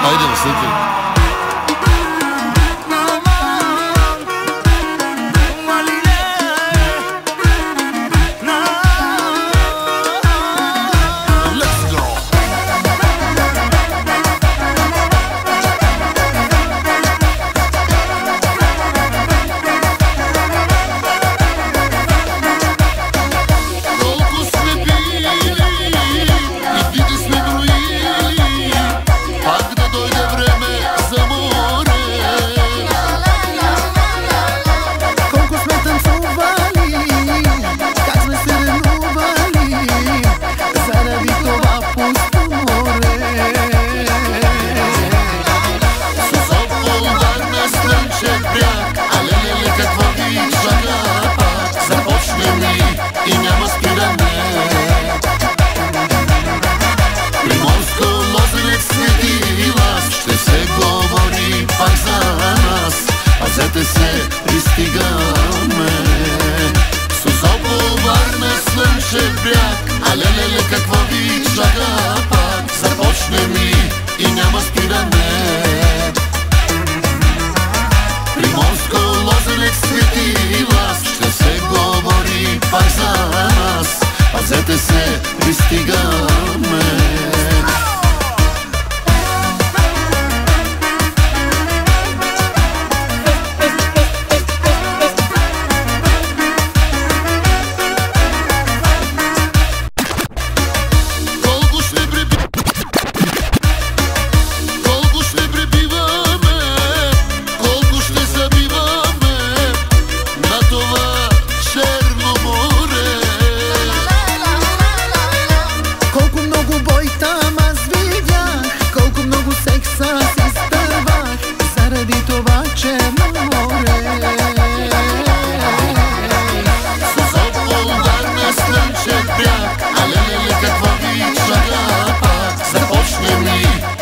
Айде, усети. Пристигаме Созопол, Варна, Слънчев бряг, а леле, какво ви чака пак. Започнем и няма спиране. Приморско, Лозенец, Свети Влас, ще се говори пак за нас. Пазете се, пристигаме.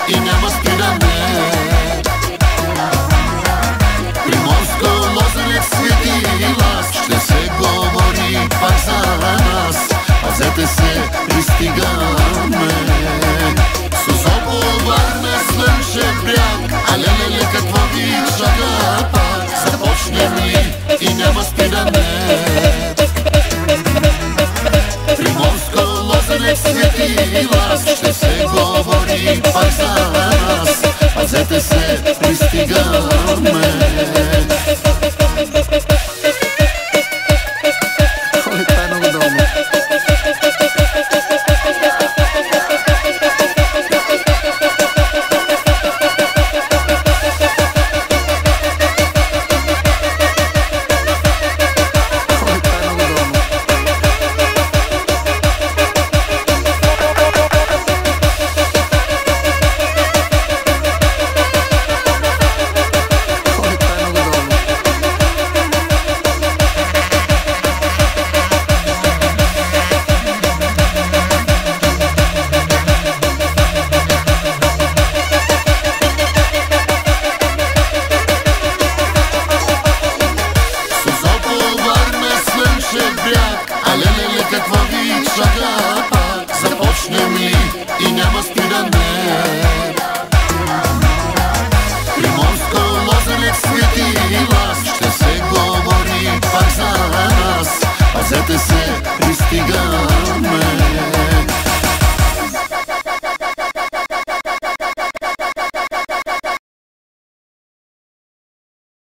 И няма спиране. Приморско, Лозенец, Свети Влас, ще се говори пак за нас. Пазете се, пристигаме. Созопол, Варна, Слънчев бряг, а леле, какво ви чака пак. Започнем и няма спиране. Приморско, Лозенец, Свети Влас, ще се говори пак за